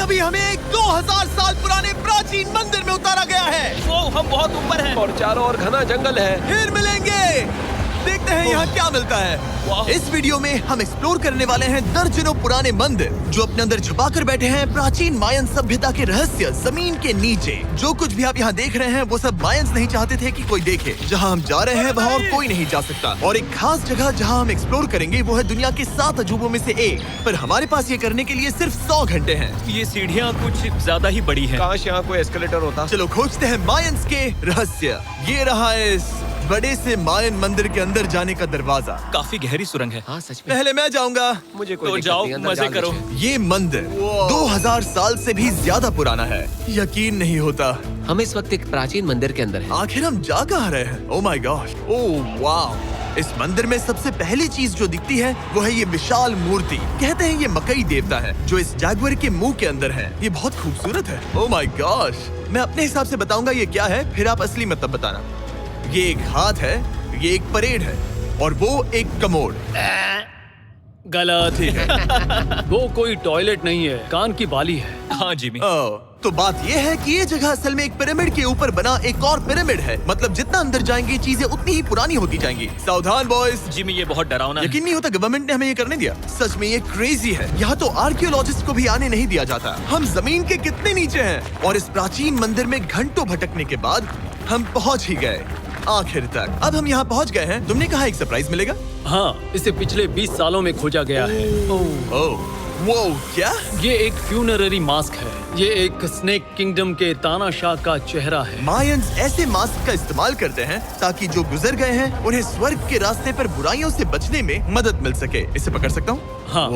अभी हमें एक 2000 साल पुराने प्राचीन मंदिर में उतारा गया है। वो हम बहुत ऊपर हैं। और चारों ओर घना जंगल है। फिर मिलेंगे, देखते हैं यहाँ क्या मिलता है। इस वीडियो में हम एक्सप्लोर करने वाले हैं दर्जनों पुराने मंदिर जो अपने अंदर छुपा कर बैठे हैं प्राचीन मायन सभ्यता के रहस्य जमीन के नीचे। जो कुछ भी आप यहाँ देख रहे हैं वो सब मायंस नहीं चाहते थे कि कोई देखे। जहाँ हम जा रहे हैं वहाँ और कोई नहीं जा सकता। और एक खास जगह जहाँ हम एक्सप्लोर करेंगे वो है दुनिया के 7 अजूबों में से एक। पर हमारे पास ये करने के लिए सिर्फ 100 घंटे हैं। ये सीढ़ियाँ कुछ ज्यादा ही बड़ी हैं। काश यहाँ कोई एस्केलेटर होता। चलो खोजते हैं मायंस के रहस्य। ये रहा इस बड़े से मायन मंदिर के अंदर जाने का दरवाजा। काफी गहरी सुरंग है। हाँ सच में। पहले मैं जाऊंगा। मुझे कोई तो दिक्कत जाओ, नहीं, अंदर मजे जाने करो। दीजिए। ये मंदिर 2000 साल से भी ज्यादा पुराना है। यकीन नहीं होता। हम इस वक्त एक प्राचीन मंदिर के अंदर हैं। आखिर हम जा कहाँ रहे हैं? ओह माय गॉड, ओह वाव। इस मंदिर में सबसे पहली चीज जो दिखती है वो है ये विशाल मूर्ति। कहते हैं ये मकई देवता है जो इस जैगुआर के मुंह के अंदर है। ये बहुत खूबसूरत है। ओह माय गॉड, मैं अपने हिसाब से बताऊंगा ये क्या है, फिर आप असली मतलब बताना। ये एक हाथ है, ये एक परेड है और वो एक कमोड। गलत ठीक है। वो कोई टॉयलेट नहीं है, कान की बाली है। हाँ जिमी। तो बात ये है कि ये जगह असल में एक पिरामिड के ऊपर बना एक और पिरामिड है। मतलब जितना अंदर जाएंगे चीजें उतनी ही पुरानी होती जाएंगी। सावधान बॉयज। जिमी ये बहुत डरावना है। यकीन नहीं होता गवर्नमेंट ने हमें ये करने दिया। सच में ये क्रेजी है। यहाँ तो आर्कियोलॉजिस्ट को भी आने नहीं दिया जाता। हम जमीन के कितने नीचे हैं और इस प्राचीन मंदिर में घंटों भटकने के बाद हम पहुँच ही गए आखिर तक। अब हम यहाँ पहुँच गए हैं। तुमने कहा एक सरप्राइज मिलेगा। हाँ, इसे पिछले 20 सालों में खोजा गया है। ओह वो क्या? ये एक फ्यूनररी मास्क है। ये एक स्नेक किंगडम के तानाशाह का चेहरा है। मायंस ऐसे मास्क का इस्तेमाल करते हैं ताकि जो गुजर गए हैं उन्हें स्वर्ग के रास्ते पर बुराइयों से बचने में मदद मिल सके। इसे पकड़ सकता हूँ? हाँ।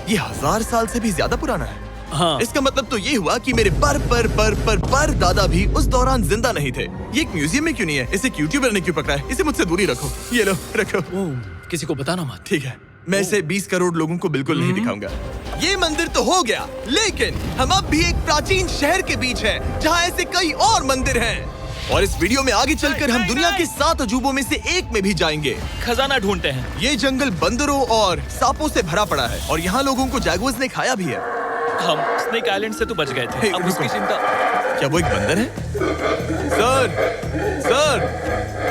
ये 1000 साल से भी ज्यादा पुराना है। हाँ। इसका मतलब तो ये हुआ कि मेरे पर दादा भी उस दौरान जिंदा नहीं थे। ये एक म्यूजियम में क्यों नहीं है? इसे यूट्यूबर ने क्यों पकड़ा है? इसे मुझसे दूरी रखो। ये लो रखो। किसी को बताना मत। ठीक है, मैं इसे 20 करोड़ लोगों को बिल्कुल नहीं दिखाऊंगा। ये मंदिर तो हो गया, लेकिन हम अब भी एक प्राचीन शहर के बीच हैं, जहाँ ऐसे कई और मंदिर हैं। और इस वीडियो में आगे चलकर हम दुनिया के 7 अजूबों में से एक में भी जाएंगे। खजाना ढूंढते हैं। ये जंगल बंदरों और सांपों से भरा पड़ा है और यहाँ लोगों को जैगुआर्स ने खाया भी है। हम स्नेक आइलैंड से तो बच गए थे। अब उसकी चिंता। क्या वो एक बंदर है? Sir, sir,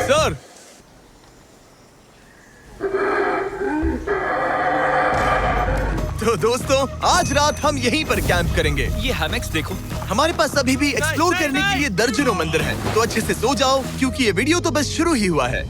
sir. तो दोस्तों आज रात हम यहीं पर कैंप करेंगे। ये हैमेक्स देखो। हमारे पास अभी भी एक्सप्लोर करने के लिए दर्जनों मंदिर हैं। तो अच्छे से सो जाओ क्योंकि ये वीडियो तो बस शुरू ही हुआ है।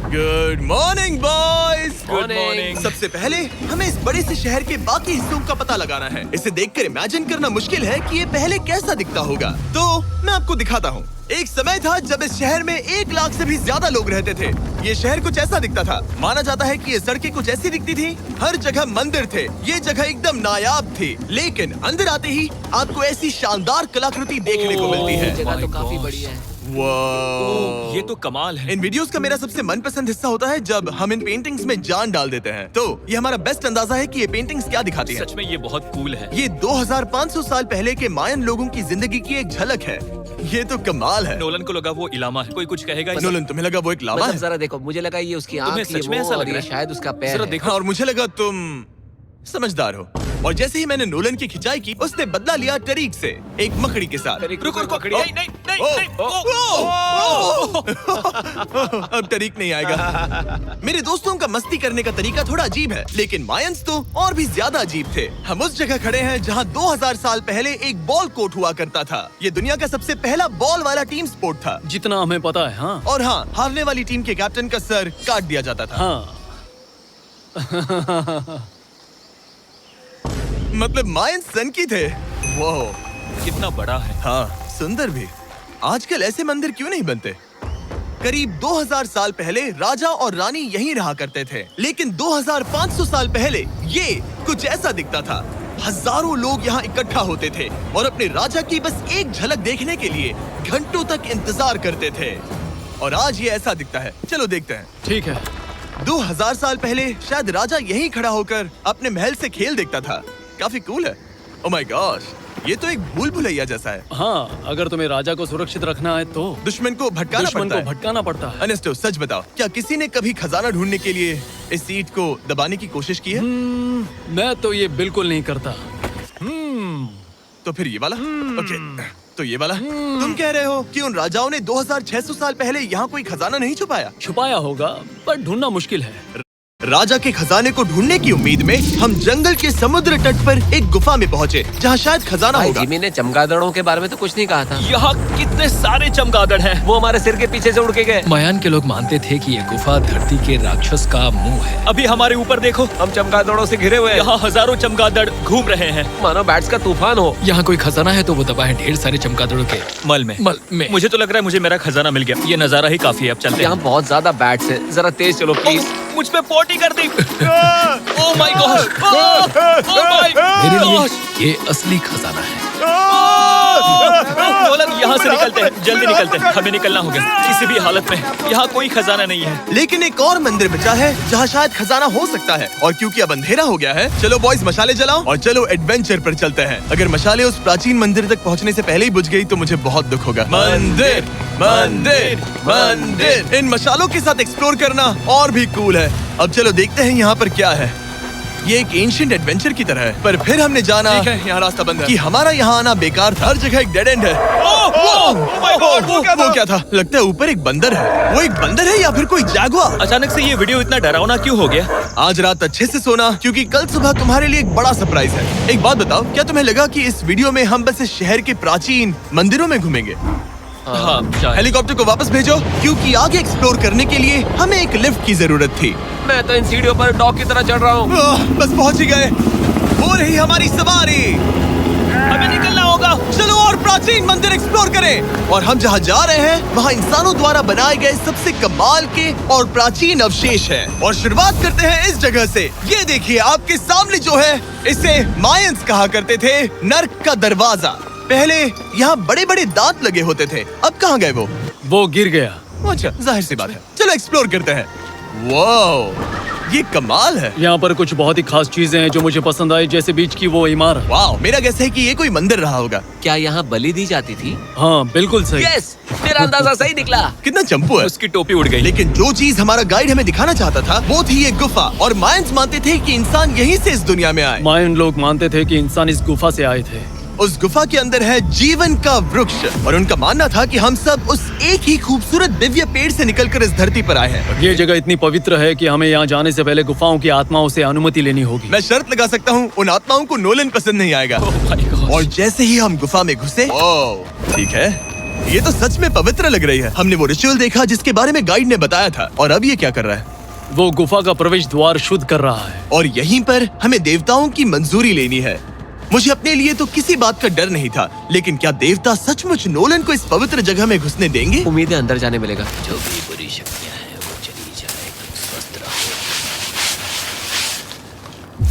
Good morning boys. Good morning. सबसे पहले हमें इस बड़े से शहर के बाकी हिस्सों का पता लगाना है। इसे देखकर इमेजिन करना मुश्किल है कि ये पहले कैसा दिखता होगा। तो मैं आपको दिखाता हूँ। एक समय था जब इस शहर में 1 लाख से भी ज्यादा लोग रहते थे। ये शहर कुछ ऐसा दिखता था। माना जाता है कि ये सड़कें कुछ ऐसी दिखती थी। हर जगह मंदिर थे। ये जगह एकदम नायाब थी। लेकिन अंदर आते ही आपको ऐसी शानदार कलाकृति देखने को मिलती है। जगह तो काफी बड़ी है। वाह, ये तो कमाल है। इन वीडियोस का मेरा सबसे मनपसंद हिस्सा होता है जब हम इन पेंटिंग्स में जान डाल देते हैं। तो ये हमारा बेस्ट अंदाजा है कि ये पेंटिंग्स क्या दिखाती हैं। सच में ये बहुत कूल है। ये 2500 साल पहले के मायन लोगों की जिंदगी की एक झलक है। ये तो कमाल है। नोलन को लगा वो इलामा है। कोई कुछ कहेगा? नोलन तुम्हें लगा वो एक लावा मतलब है? जरा देखो, मुझे लगा ये उसकी तुम्हें आँख, सच ये में वो, ऐसा और लग रहा ये है? शायद उसका पैर जरा है। देखो। और मुझे लगा तुम समझदार हो। और जैसे ही मैंने नोलन की खिंचाई की उसने बदला लिया टरीक से, एक मकड़ी के साथ। रुको रुको। ओ, नहीं नहीं नहीं ओ, नहीं। ओ, अब टरीक नहीं आएगा। मेरे दोस्तों का मस्ती करने का तरीका थोड़ा अजीब है, लेकिन मायंस तो और भी ज्यादा अजीब थे। हम उस जगह खड़े हैं जहां 2000 साल पहले एक बॉल कोर्ट हुआ करता था। ये दुनिया का सबसे पहला बॉल वाला टीम स्पोर्ट था। जितना हमें पता है। हाँ। और हाँ, हारने वाली टीम के कैप्टन का सर काट दिया जाता था। हाँ। मतलब मायंस सन की थे। वो कितना बड़ा है। हाँ, सुंदर भी। आजकल ऐसे मंदिर क्यों नहीं बनते? करीब 2000 साल पहले राजा और रानी यहीं रहा करते थे, लेकिन 2500 साल पहले ये कुछ ऐसा दिखता था। हजारों लोग यहाँ इकट्ठा होते थे और अपने राजा की बस एक झलक देखने के लिए घंटों तक इंतजार करते थे। और आज ये ऐसा दिखता है। चलो देखते हैं। ठीक है। 2000 साल पहले शायद राजा यहीं खड़ा होकर अपने महल से खेल देखता था। काफी कूल है। ओह माय गॉड, ये तो एक भूल भुलैया जैसा है। हाँ, अगर तुम्हें राजा को सुरक्षित रखना है तो दुश्मन को भटकाना दुश्मन पड़ता को है। भटकाना पड़ता है। अनेस्टो, सच बताओ, क्या किसी ने कभी खजाना ढूंढने के लिए इस सीट को दबाने की कोशिश की है? मैं तो ये बिल्कुल नहीं करता। तो फिर ये वाला? ओके, तो ये वाला? तुम कह रहे हो कि उन राजाओं ने 2600 साल पहले यहाँ कोई खजाना नहीं छुपाया? छुपाया होगा पर ढूंढना मुश्किल है। राजा के खजाने को ढूंढने की उम्मीद में हम जंगल के समुद्र तट पर एक गुफा में पहुँचे जहाँ शायद खजाना भाई होगा। जिमी ने चमगादड़ों के बारे में तो कुछ नहीं कहा था। यहाँ कितने सारे चमगादड़ हैं। वो हमारे सिर के पीछे से उड़ के गए। मायान के लोग मानते थे कि ये गुफा धरती के राक्षस का मुंह है। अभी हमारे ऊपर देखो, हम चमगादड़ों से घिरे हुए हैं। यहाँ हजारों चमगादड़ घूम रहे हैं। मानो बैट्स का तूफान हो। यहाँ कोई खजाना है तो वो दबा है ढेर सारे चमगादड़ों के मल में। मुझे तो लग रहा है मुझे मेरा खजाना मिल गया। ये नजारा ही काफी है, अब चलते यहाँ हैं। बहुत ज्यादा बैट्स हैं। जरा तेज चलो प्लीज। मुझ पे पोटी कर दी। Oh my gosh, oh my मेरे लिए गॉश। ये असली खजाना है। नोलन, यहाँ से निकलते हैं, जल्दी निकलते हैं, हमें निकलना होगा किसी भी हालत में। यहाँ कोई खजाना नहीं है। लेकिन एक और मंदिर बचा है जहाँ शायद खजाना हो सकता है, और क्योंकि अब अंधेरा हो गया है, चलो बॉयज मशाले जलाओ और चलो एडवेंचर पर चलते हैं। अगर मशाले उस प्राचीन मंदिर तक पहुँचने से पहले ही बुझ गई तो मुझे बहुत दुख होगा। मंदिर, मंदिर, मंदिर। इन मशालों के साथ एक्सप्लोर करना और भी कूल है। अब चलो देखते हैं यहाँ पर क्या है। ये एक एंशिएंट एडवेंचर की तरह है, पर फिर हमने जाना ठीक है, यहाँ रास्ता बंद है। कि हमारा यहाँ आना बेकार था। हर जगह एक डेड एंड है। वो क्या था? लगता है ऊपर एक बंदर है। वो एक बंदर है या फिर कोई जैगुआर? अचानक से ये वीडियो इतना डरावना क्यों हो गया? आज रात अच्छे से सोना, क्योंकि कल सुबह तुम्हारे लिए एक बड़ा सरप्राइज है। एक बात बताओ, क्या तुम्हें लगा कि इस वीडियो में हम बस इस शहर के प्राचीन मंदिरों में घूमेंगे? हाँ, शायद। हेलीकॉप्टर को वापस भेजो, क्योंकि आगे एक्सप्लोर करने के लिए हमें एक लिफ्ट की जरूरत थी। मैं तो इन सीढ़ियों पर डॉग की तरह चढ़ रहा हूँ। बस पहुंच ही गए। हो रही हमारी सवारी। हमें निकलना होगा। चलो और प्राचीन मंदिर एक्सप्लोर करें। और हम जहाँ जा रहे हैं वहाँ इंसानों द्वारा बनाए गए सबसे कमाल के और प्राचीन अवशेष हैं। और शुरुआत करते हैं इस जगह से। ये देखिए आपके सामने जो है, इसे मायंस कहा करते थे नर्क का दरवाजा। पहले यहाँ बड़े बड़े दांत लगे होते थे, अब कहाँ गए वो गिर गया। अच्छा, जाहिर सी बात है। चलो एक्सप्लोर करते हैं। वाओ, ये कमाल है। यहाँ पर कुछ बहुत ही खास चीजें हैं जो मुझे पसंद आई, जैसे बीच की वो इमारत। वाओ, मेरा गैस है कि ये कोई मंदिर रहा होगा। क्या यहाँ बलि दी जाती थी? हाँ बिल्कुल सही। यस, मेरा अंदाजा सही निकला। कितना चंपू है। उसकी टोपी उड़ गई। लेकिन जो चीज हमारा गाइड हमें दिखाना चाहता था वो थी ये गुफा। और मायंस मानते थे कि इंसान यहीं से इस दुनिया में आए। मायन लोग मानते थे कि इंसान इस गुफा से आए थे। उस गुफा के अंदर है जीवन का वृक्ष, और उनका मानना था कि हम सब उस एक ही खूबसूरत दिव्य पेड़ से निकलकर इस धरती पर आए हैं। ये जगह इतनी पवित्र है कि हमें यहाँ जाने से पहले गुफाओं की आत्माओं से अनुमति लेनी होगी। मैं शर्त लगा सकता हूँ उन आत्माओं को नोलन पसंद नहीं आएगा। ओह माय गॉश। और जैसे ही हम गुफा में घुसे, ठीक है, ये तो सच में पवित्र लग रही है। हमने वो रिचुअल देखा जिसके बारे में गाइड ने बताया था। और अब ये क्या कर रहा है? वो गुफा का प्रवेश द्वार शुद्ध कर रहा है। और यहीं पर हमें देवताओं की मंजूरी लेनी है। मुझे अपने लिए तो किसी बात का डर नहीं था, लेकिन क्या देवता सचमुच नोलन को इस पवित्र जगह में घुसने देंगे? उम्मीद है अंदर जाने मिलेगा। जो भी बुरी शक्तियाँ हैं वो चली जाए, स्वस्थ रहो।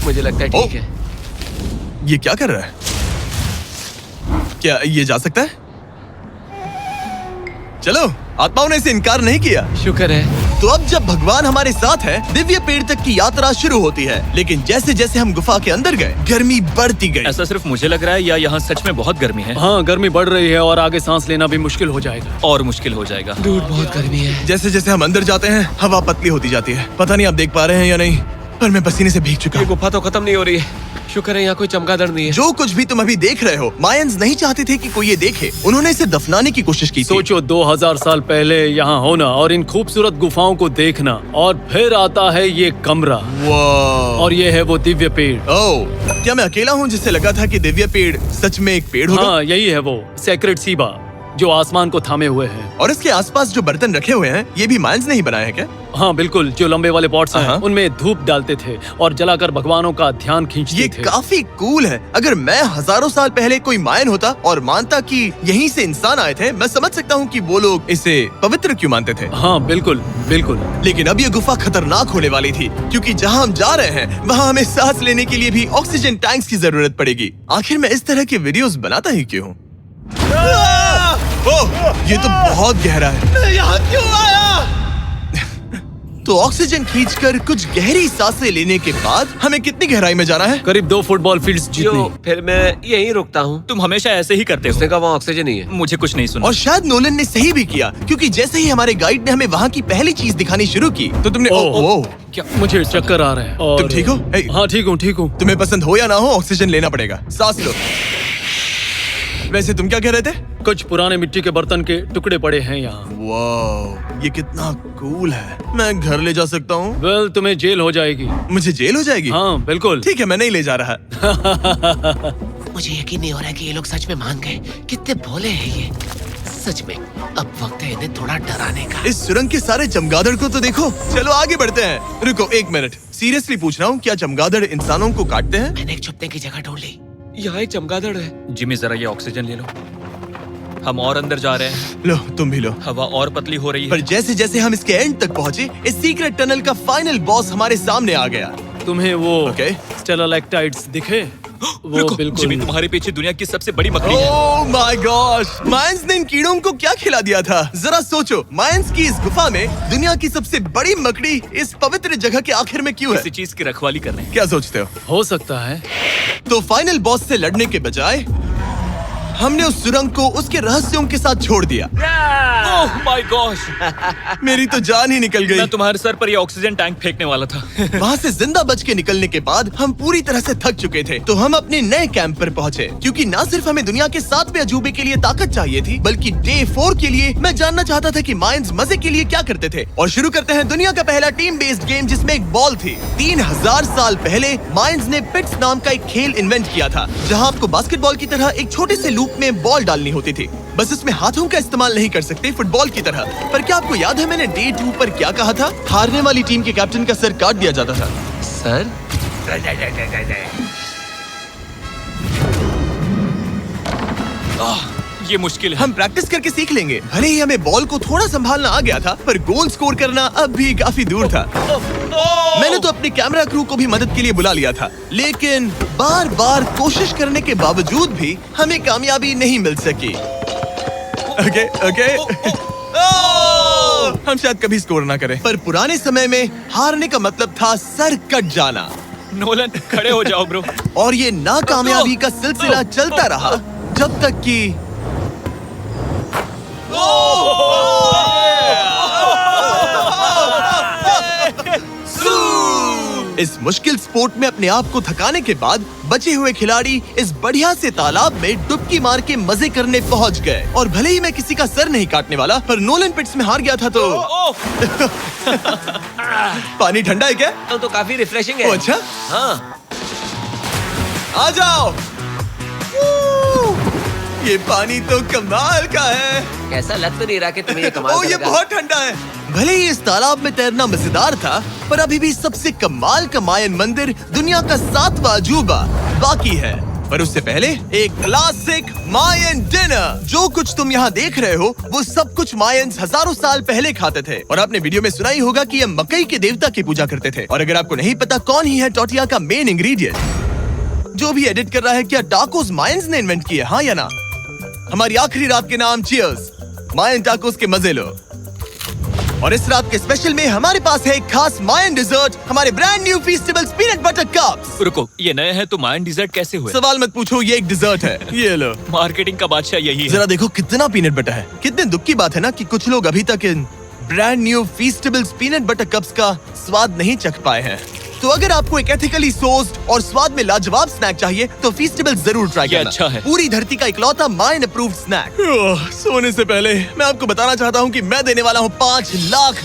मुझे लगता है ठीक है। ये क्या कर रहा है? क्या ये जा सकता है? चलो, आत्माओं ने इसे इनकार नहीं किया। शुक्र है। तो अब जब भगवान हमारे साथ है, दिव्य पेड़ तक की यात्रा शुरू होती है। लेकिन जैसे जैसे हम गुफा के अंदर गए, गर्मी बढ़ती गई। ऐसा सिर्फ मुझे लग रहा है या यहाँ सच में बहुत गर्मी है? हाँ, गर्मी बढ़ रही है और आगे सांस लेना भी मुश्किल हो जाएगा। और मुश्किल हो जाएगा। दूर बहुत गर्मी है। जैसे जैसे हम अंदर जाते हैं, हवा पतली होती जाती है। पता नहीं आप देख पा रहे हैं या नहीं, पर मैं पसीने से भीग चुका ये हूँ। गुफा तो खत्म नहीं हो रही है। शुक्र है यहाँ कोई चमगादड़ नहीं है। जो कुछ भी तुम अभी देख रहे हो, मायंस नहीं चाहते थे कि कोई ये देखे। उन्होंने इसे दफनाने की कोशिश की थी। सोचो 2000 साल पहले यहाँ होना और इन खूबसूरत गुफाओं को देखना, और फिर आता है ये कमरा, वाह। और ये है वो दिव्य पेड़। ओह, क्या मैं अकेला हूँ जिससे लगा था कि दिव्य पेड़ सच में एक पेड़ होगा? हाँ, यही है वो सेक्रेड सीबा जो आसमान को थामे हुए है। और इसके आसपास जो बर्तन रखे हुए हैं, ये भी मायंस ने ही बनाए हैं क्या? हाँ बिल्कुल, जो लंबे वाले पॉट्स हैं, हाँ। उनमें धूप डालते थे और जलाकर भगवानों का ध्यान खींचते ये थे। काफी कूल है। अगर मैं हजारों साल पहले कोई मायन होता और मानता कि यहीं से इंसान आए थे, मैं समझ सकता हूँ कि वो लोग इसे पवित्र क्यों मानते थे। हाँ बिल्कुल बिल्कुल। लेकिन अब ये गुफा खतरनाक होने वाली थी, क्योंकि जहाँ हम जा रहे हैं वहाँ हमें सांस लेने के लिए भी ऑक्सीजन टैंक्स की जरूरत पड़ेगी। आखिर मैं इस तरह के वीडियोस बनाता ही क्यों हूँ? ओह, ये तो बहुत गहरा है। मैं यहाँ क्यों आया? तो ऑक्सीजन खींचकर कुछ गहरी सांसें लेने के बाद हमें कितनी गहराई में जाना है? करीब 2 फुटबॉल फील्ड्स जो जितनी। फिर मैं यहीं रुकता हूँ। तुम हमेशा ऐसे ही करते उसने हो। कहा वहाँ ऑक्सीजन ही है। मुझे कुछ नहीं सुना। और शायद नोलन ने सही भी किया, क्योंकि जैसे ही हमारे गाइड ने हमें वहाँ की पहली चीज दिखानी शुरू की तो तुमने ओह। क्या मुझे चक्कर आ रहे हैं। और तुम ठीक हो? हे। हाँ ठीक हूँ। तुम्हें पसंद हो या ना हो, ऑक्सीजन लेना पड़ेगा। सांस लो। वैसे तुम क्या कह रहे थे? कुछ पुराने मिट्टी के बर्तन के टुकड़े पड़े हैं यहाँ। वाह, ये कितना कूल है। मैं घर ले जा सकता हूँ? वेल तुम्हें जेल हो जाएगी। मुझे जेल हो जाएगी? हाँ बिल्कुल। ठीक है, मैं नहीं ले जा रहा। मुझे यकीन नहीं हो रहा है कि ये लोग सच में मान गए। कितने भोले हैं ये। सच में अब वक्त है इन्हें थोड़ा डराने का। इस सुरंग के सारे चमगादड़ को तो देखो। चलो आगे बढ़ते हैं। रुको 1 मिनट, सीरियसली पूछ रहा हूँ, क्या चमगादड़ इंसानों को काटते हैं? मैंने एक छुपने की जगह ढूंढ ली। यहाँ एक चमगादड़ है। जिमी जरा ये ऑक्सीजन ले लो। हम और अंदर जा रहे हैं। लो तुम भी लो। हवा और पतली हो रही पर है। जैसे जैसे हम इसके एंड तक पहुँचे, इस सीक्रेट टनल का फाइनल बॉस हमारे सामने आ गया। तुम्हें वो ओके। स्टेलाक्टाइट्स दिखे? वो रुको, बिल्कुल। जिमी तुम्हारे पीछे दुनिया की सबसे बड़ी मकड़ी है। ओह माय गॉश, मायंस ने इन कीड़ों को क्या खिला दिया था? जरा सोचो, मायंस की इस गुफा में दुनिया की सबसे बड़ी मकड़ी इस पवित्र जगह के आखिर में क्यों है? किसी चीज की रखवाली कर रहे हैं। क्या सोचते हो? हो सकता है। तो फाइनल बॉस से लड़ने के बजाय हमने उस सुरंग को उसके रहस्यों के साथ छोड़ दिया। ओह माय गॉश, मेरी तो जान ही निकल गई। मैं तुम्हारे सर पर ये ऑक्सीजन टैंक फेंकने वाला था। वहाँ से जिंदा बच के निकलने के बाद हम पूरी तरह से थक चुके थे, तो हम अपने नए कैंप पर पहुँचे, क्योंकि न सिर्फ हमें दुनिया के 7वें अजूबे के लिए ताकत चाहिए थी, बल्कि डे 4 के लिए मैं जानना चाहता था कि मायंस मजे के लिए क्या करते थे। और शुरू करते हैं दुनिया का पहला टीम बेस्ड गेम, जिसमें एक बॉल थी। 3000 साल पहले मायंस ने पिट्स नाम का एक खेल इन्वेंट किया था, जहाँ आपको बास्केटबॉल की तरह एक छोटे से लूप में बॉल डालनी होती थी। बस इसमें हाथों का इस्तेमाल नहीं कर सकते, फुटबॉल की तरह। पर क्या आपको याद है मैंने डे 2 पर क्या कहा था? हारने वाली टीम के कैप्टन का सर काट दिया जाता था। सर ये मुश्किल है। हम प्रैक्टिस करके सीख लेंगे। भले ही हमें बॉल को थोड़ा संभालना आ गया था, पर गोल स्कोर करना अब भी काफी दूर था। मैंने तो अपने कैमरा क्रू को भी मदद के लिए बुला लिया था, लेकिन बार बार कोशिश करने के बावजूद भी हमें कामयाबी नहीं मिल सकी। ओके हम शायद कभी स्कोर ना करें, पर पुराने समय में हारने का मतलब था सर कट जाना। नोलन खड़े हो जाओ ब्रो। और ये नाकामयाबी का सिलसिला चलता रहा जब तक कि इस मुश्किल स्पोर्ट में अपने आप को थकाने के बाद बचे हुए खिलाड़ी इस बढ़िया से तालाब में डुबकी मार के मजे करने पहुंच गए। और भले ही मैं किसी का सर नहीं काटने वाला, पर नोलन पिट्स में हार गया था तो पानी ठंडा है क्या? तो काफी रिफ्रेशिंग है। ओ, अच्छा हाँ। आ जाओ। ये पानी तो कमाल का है। ऐसा लग तो नहीं रहा कि तुम्हें ये कमाल ओ ये करेगा। बहुत ठंडा है। भले ही इस तालाब में तैरना मजेदार था, पर अभी भी सबसे कमाल का मायन मंदिर, दुनिया का 7वां अजूबा बाकी है। पर उससे पहले एक क्लासिक मायन डिनर। जो कुछ तुम यहाँ देख रहे हो, वो सब कुछ मायंस हजारों साल पहले खाते थे। और आपने वीडियो में सुना ही होगा कि ये मकई के देवता की पूजा करते थे। और अगर आपको नहीं पता कौन ही है टोटिया का मेन इंग्रेडिएंट, जो भी एडिट कर रहा है, क्या टाकोस मायंस ने इन्वेंट किए? हाँ या ना? हमारी आखिरी रात के नाम चीयर्स, मायन टाकोस के मजे लो। और इस रात के स्पेशल में हमारे पास है एक खास मायन डिजर्ट, हमारे brand new Feastables peanut butter cups. रुको, ये नए हैं तो मायन डिजर्ट कैसे हुए? सवाल मत पूछो, ये एक डिजर्ट है। ये लो। मार्केटिंग का बादशाह यही है। जरा देखो कितना पीनट बटर है। कितने दुख की बात है ना कि कुछ लोग अभी तक इन brand new Feastables peanut butter cups का स्वाद नहीं चख पाए हैं। तो अगर आपको एक एथिकली सोर्स्ड और स्वाद में लाजवाब स्नैक चाहिए, तो फीस्टेबल्स जरूर ट्राई ये करना। अच्छा है। पूरी धरती का इकलौता मायन अप्रूव्ड स्नैक। सोने से पहले मैं आपको बताना चाहता हूँ कि मैं देने वाला हूँ $5 लाख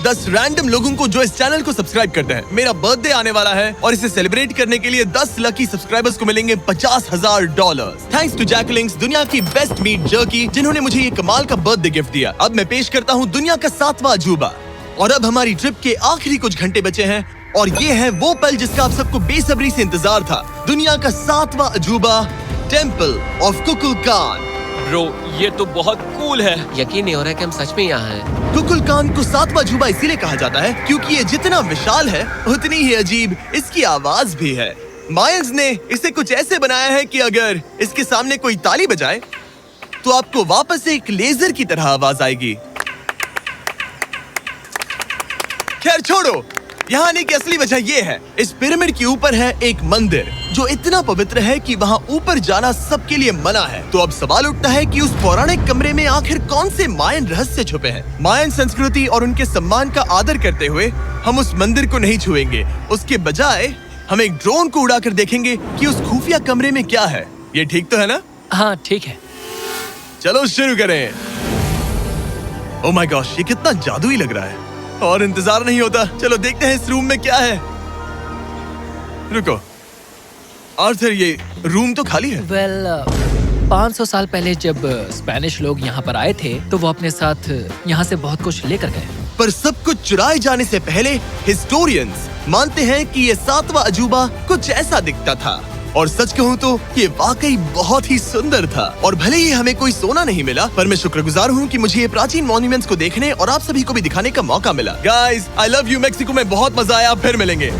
10 रैंडम लोगों को जो इस चैनल को सब्सक्राइब करते हैं। मेरा बर्थडे आने वाला है और इसे सेलिब्रेट करने के लिए 10 लकी सब्सक्राइबर्स को मिलेंगे $50,000। थैंक्स टू जैकलिंग्स, दुनिया की बेस्ट मीट जर्की, जिन्होंने मुझे ये कमाल का बर्थडे गिफ्ट दिया। अब मैं पेश करता हूँ दुनिया का 7वां अजूबा। और अब हमारी ट्रिप के आखिरी कुछ घंटे बचे हैं, और ये है वो पल जिसका आप सबको बेसब्री से इंतजार था। दुनिया का 7वां अजूबा, टेम्पल ऑफ कुकुलकान। ब्रो, ये तो बहुत कूल है। यकीन नहीं हो रहा है कि हम सच में यहाँ हैं। कुकुलकान को 7वां अजूबा इसीलिए कहा जाता है क्योंकि ये जितना विशाल है, उतनी ही अजीब इसकी आवाज भी है। मायंस ने इसे कुछ ऐसे बनाया है कि अगर इसके सामने कोई ताली बजाए, तो आपको वापस एक लेजर की तरह आवाज आएगी। खैर छोड़ो, यहाँ आने की असली वजह ये है, इस पिरामिड के ऊपर है एक मंदिर जो इतना पवित्र है कि वहाँ ऊपर जाना सबके लिए मना है। तो अब सवाल उठता है कि उस पौराणिक कमरे में आखिर कौन से मायन रहस्य छुपे हैं। मायन संस्कृति और उनके सम्मान का आदर करते हुए हम उस मंदिर को नहीं छुएंगे, उसके बजाय हम एक ड्रोन को उड़ाकर देखेंगे कि उस खुफिया कमरे में क्या है। ये ठीक तो है ना? हाँ ठीक है। चलो शुरू करें। ओह माय गॉश, ये कितना जादुई लग रहा है और इंतजार नहीं होता। चलो देखते हैं इस रूम में क्या है। रुको आर्थर, ये रूम तो खाली है। वेल 500 साल पहले जब स्पेनिश लोग यहाँ पर आए थे तो वो अपने साथ यहाँ से बहुत कुछ लेकर गए। पर सब कुछ चुराए जाने से पहले हिस्टोरियंस मानते हैं कि ये 7वां अजूबा कुछ ऐसा दिखता था। और सच कहूँ तो ये वाकई बहुत ही सुंदर था। और भले ही हमें कोई सोना नहीं मिला, पर मैं शुक्रगुजार हूँ कि मुझे ये प्राचीन मॉन्यूमेंट्स को देखने और आप सभी को भी दिखाने का मौका मिला। Guys, I love you. Mexico में बहुत मजा आया, फिर मिलेंगे।